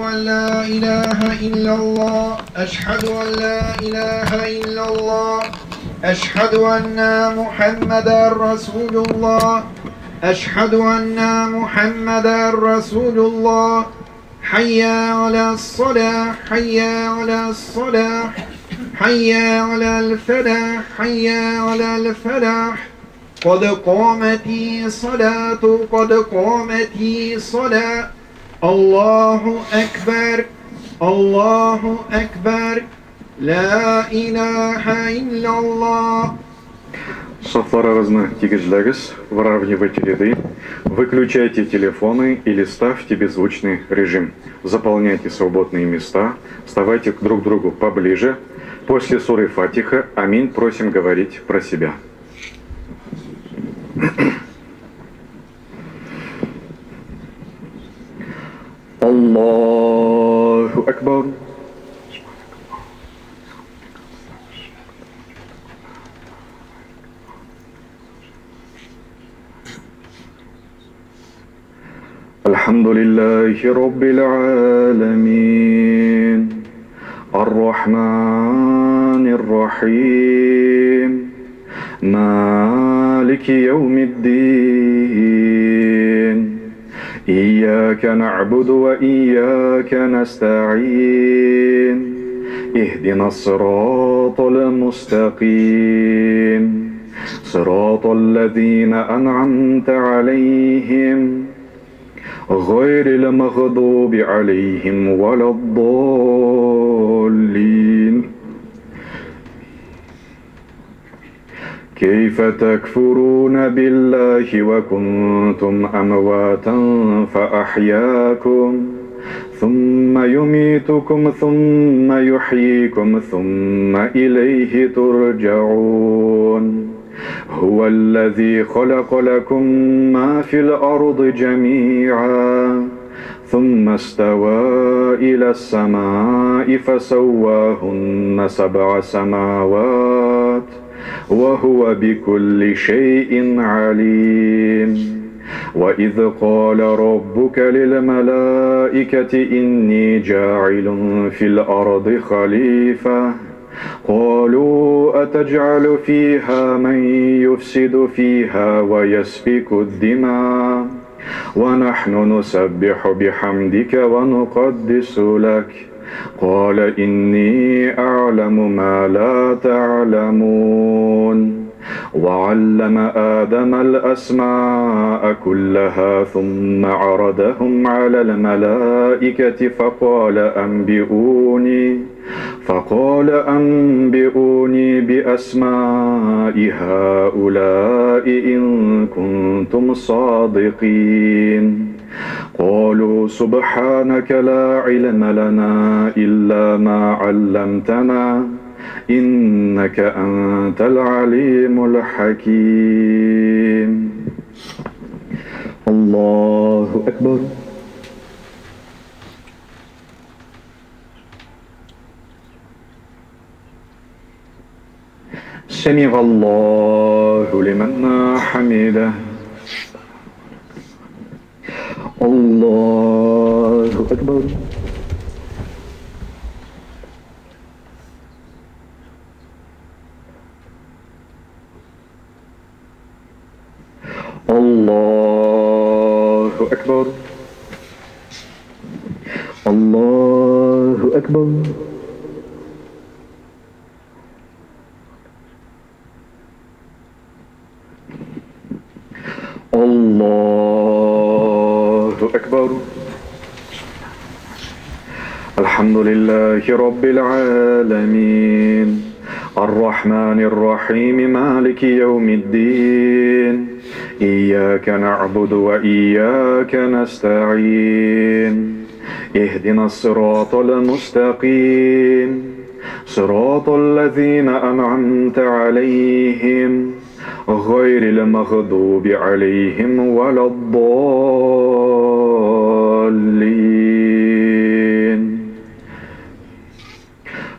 أن لا إله إلا الله أشهد أن لا إله إلا الله أشهد أن محمدا رسول الله أشهد أن محمدا رسول الله حي على الصلاة حي على الصلاة حي على الفلاح حي على الفلاح قد قامت الصلاة قد قامت الصلاة الله أكبر الله أكبر لا إله إلا الله. Софлоразно тигиджлегис, выравнивайте ряды, выключайте телефоны или ставьте беззвучный режим. Заполняйте свободные места, вставайте друг к другу поближе. После суры Фатиха «Аминь» просим говорить про себя. Аллаху Акбар. Алхамдулиллахи Раббил Аламин. Ар-Рахманир Рахим. Малики Яумиддин. إياك نعبد وإياك نستعين اهدنا الصراط المستقيم صراط الذين أنعمت عليهم غير المغضوب عليهم ولا الضالين. كيف تكفرون بالله وكنتم أمواتا فأحياكم ثم يميتكم ثم يحييكم ثم إليه ترجعون. هو الذي خلق لكم ما في الأرض جميعا ثم استوى إلى السماء فسواهن 7 سماوات وهو بكل شيء عليم. وإذ قال ربك للملائكة إني جاعل في الأرض خليفة قالوا أتجعل فيها من يفسد فيها ويسفك الدماء ونحن نسبح بحمدك ونقدس لك قال إني أعلم ما لا تعلمون. وعلم آدم الأسماء كلها ثم عرضهم على الملائكة فقال أنبئوني بأسماء هؤلاء إن كنتم صادقين. قالوا سبحانك لا علم لنا إلا ما علمتنا إنك أنت العليم الحكيم. الله أكبر. سمع الله لمن حمده. الله أكبر. الله أكبر. الله أكبر. الله أكبر. الحمد لله رب العالمين الرحمن الرحيم مالك يوم الدين إياك نعبد وإياك نستعين اهدنا الصراط المستقيم صراط الذين أنعمت عليهم غير المغضوب عليهم ولا الضالين.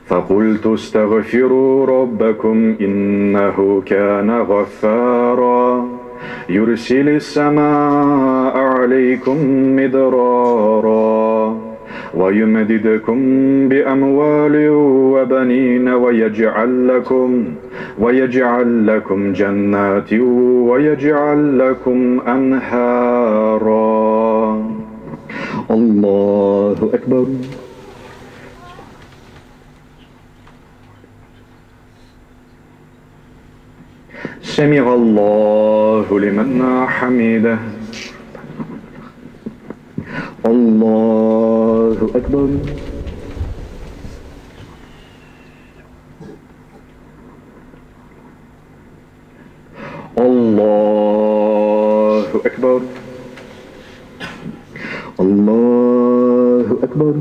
فقلت استغفروا ربكم إنه كان غفارا يرسل السماء عليكم مدرارا ويمددكم بأموال وبنين ويجعل لكم جنات ويجعل لكم أنهارا. الله أكبر. سمع الله لمن حمده. الله أكبر. الله أكبر. الله أكبر.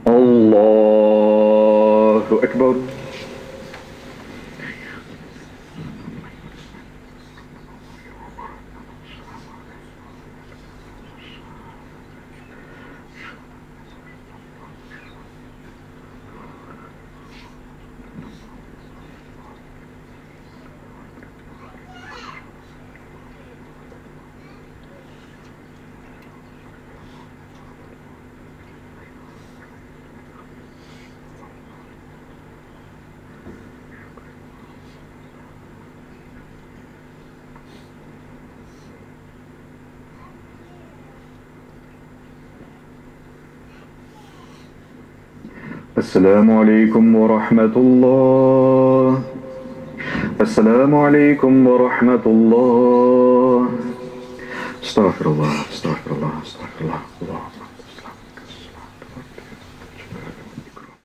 الله أكبر. السلام عليكم ورحمة الله. السلام عليكم ورحمة الله. استغفر الله استغفر الله استغفر الله.